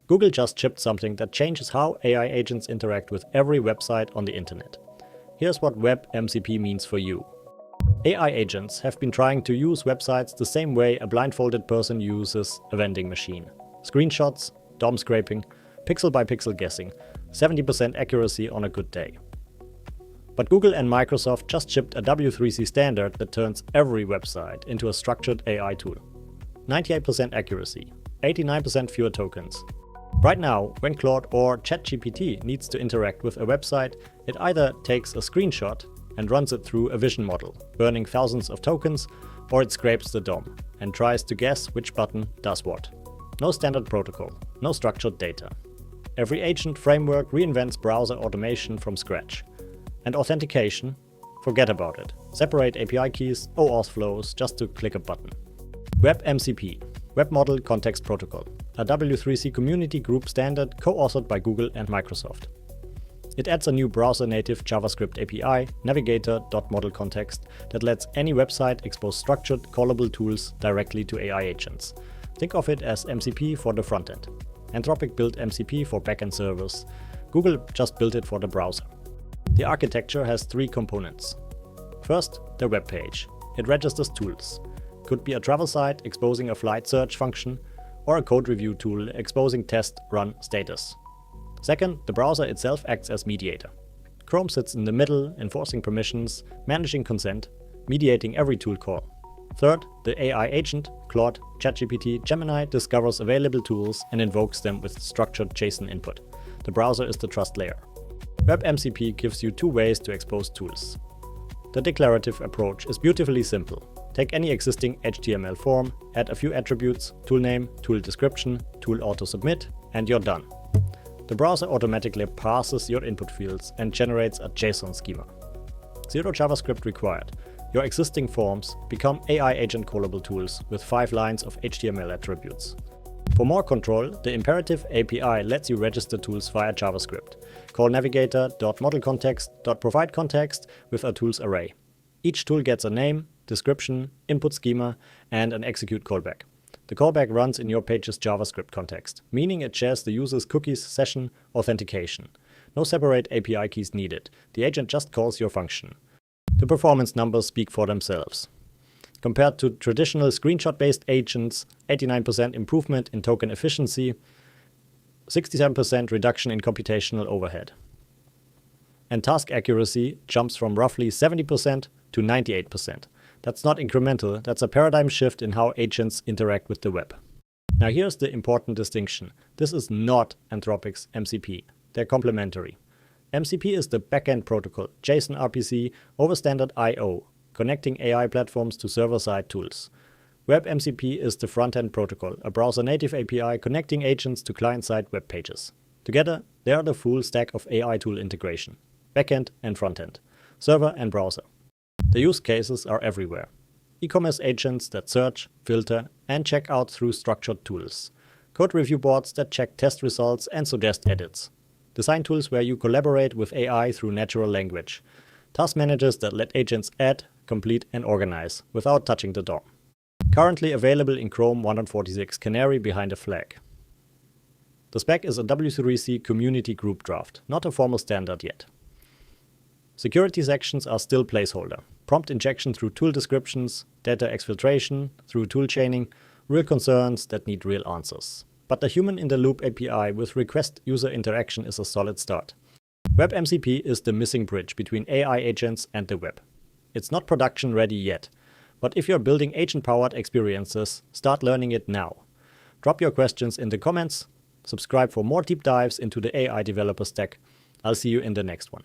Google just shipped something that changes how AI agents interact with every website on the internet. Here's what WebMCP means for you. AI agents have been trying to use websites the same way a blindfolded person uses a vending machine. Screenshots, DOM scraping, pixel by pixel guessing, 70% accuracy on a good day. But Google and Microsoft just shipped a W3C standard that turns every website into a structured AI tool. 98% accuracy, 89% fewer tokens. Right now, when Claude or ChatGPT needs to interact with a website, it either takes a screenshot and runs it through a vision model, burning thousands of tokens, or it scrapes the DOM and tries to guess which button does what. No standard protocol, no structured data. Every agent framework reinvents browser automation from scratch. And authentication? Forget about it. Separate API keys, OAuth flows just to click a button. WebMCP, Web Model Context Protocol, a W3C community group standard co-authored by Google and Microsoft. It adds a new browser-native JavaScript API, navigator.modelContext, that lets any website expose structured, callable tools directly to AI agents. Think of it as MCP for the frontend. Anthropic built MCP for backend servers. Google just built it for the browser. The architecture has three components. First, the web page. It registers tools. Could be a travel site exposing a flight search function, or a code review tool exposing test run status. Second, the browser itself acts as mediator. Chrome sits in the middle, enforcing permissions, managing consent, mediating every tool call. Third, the AI agent, Claude, ChatGPT, Gemini, discovers available tools and invokes them with structured JSON input. The browser is the trust layer. WebMCP gives you two ways to expose tools. The declarative approach is beautifully simple. Take any existing HTML form, add a few attributes, tool name, tool description, tool auto-submit, and you're done. The browser automatically parses your input fields and generates a JSON schema. Zero JavaScript required. Your existing forms become AI agent callable tools with 5 lines of HTML attributes. For more control, the imperative API lets you register tools via JavaScript. Call navigator.modelContext.provideContext with a tools array. Each tool gets a name, description, input schema, and an execute callback. The callback runs in your page's JavaScript context, meaning it shares the user's cookies, session, authentication. No separate API keys needed. The agent just calls your function. The performance numbers speak for themselves. Compared to traditional screenshot-based agents, 89% improvement in token efficiency, 67% reduction in computational overhead. And task accuracy jumps from roughly 70% to 98%. That's not incremental, that's a paradigm shift in how agents interact with the web. Now here's the important distinction. This is not Anthropic's MCP. They're complementary. MCP is the backend protocol, JSON RPC over standard I/O, connecting AI platforms to server-side tools. WebMCP is the front-end protocol, a browser-native API connecting agents to client-side web pages. Together, they are the full stack of AI tool integration, backend and front-end, server and browser. The use cases are everywhere. E-commerce agents that search, filter, and check out through structured tools. Code review boards that check test results and suggest edits. Design tools where you collaborate with AI through natural language. Task managers that let agents add, complete, and organize without touching the DOM. Currently available in Chrome 146 Canary behind a flag. The spec is a W3C community group draft, not a formal standard yet. Security sections are still placeholder. Prompt injection through tool descriptions, data exfiltration through tool chaining, real concerns that need real answers. But the human-in-the-loop API with request user interaction is a solid start. WebMCP is the missing bridge between AI agents and the web. It's not production ready yet, but if you're building agent-powered experiences, start learning it now. Drop your questions in the comments, subscribe for more deep dives into the AI developer stack. I'll see you in the next one.